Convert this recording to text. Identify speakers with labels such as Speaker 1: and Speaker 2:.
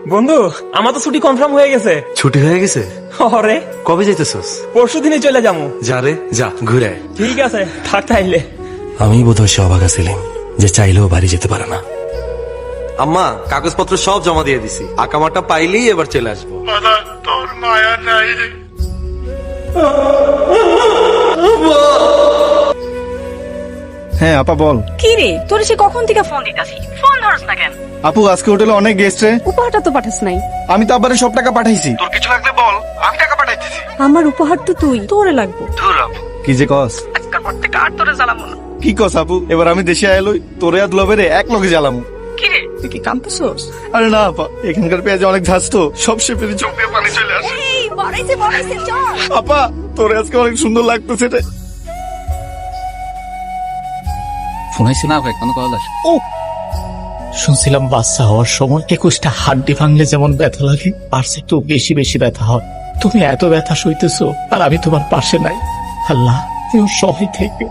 Speaker 1: বন্ধু, আমার তো ছুটি কনফার্ম হয়ে গেছে।
Speaker 2: ছুটি হয়ে গেছে?
Speaker 1: অরে,
Speaker 2: কবে যাইতেছস?
Speaker 1: পরশু দিনে চলে যাবো।
Speaker 2: যা রে যা, ঘুরে আয়।
Speaker 1: ঠিক আছে, থাক তাইলে।
Speaker 3: আমি বোধহয় সে অবাগা ছিলাম যে চাইলেও বাড়ি যেতে পারে না।
Speaker 2: আম্মা, কাগজপত্র সব জমা দিয়ে দিছি, আকামাটা পাইলেই এবার চলে আসবো।
Speaker 4: তোর মায়া নাই। হ্যাঁ আপা বল।
Speaker 5: কি রে, তোর সে কখন থেকে ফোন দিতাছি, ফোন ধরস না কেন?
Speaker 4: আপু আজকে হোটেলে অনেক গেস্ট রে।
Speaker 5: উপহারটা তো পাঠাস নাই।
Speaker 4: আমি তো আব্বারে সব টাকা পাঠাইছি। তোর কিছু লাগলে বল, আমি টাকা পাঠাইতেছি।
Speaker 5: আমার উপহার তো তুই, তোরে লাগবো।
Speaker 4: কি যে কস?
Speaker 5: আজকাল পর থেকে আর তোরে জ্বালাবো না।
Speaker 4: কি কস আপু, এবার আমি দেশে আইলই তোরে আর লবেরে এক লগে জ্বালামু।
Speaker 5: কি রে, তুই কি কাঁদতেছস?
Speaker 4: আরে না আপা, এখানকার পেঁয়াজে অনেক ঝাঁজ তো, সব শেপের চোখ দিয়ে পানি চলে আসে।
Speaker 5: এই বড়াইছে চল।
Speaker 4: আপা তোরে আজকে অনেক সুন্দর লাগতেছে রে।
Speaker 6: শুনাইছি না ভাই, কেন কল আসে?
Speaker 7: শুনছিলাম বাচ্চা হওয়ার সময় 21টা হাড্ডি ভাঙলে যেমন ব্যথা লাগে, আর একটু বেশি বেশি ব্যথা হয়। তুমি এত ব্যথা সইতেছো আর আমি তোমার পাশে নাই। আল্লাহ, তুমি সহায় থেকে।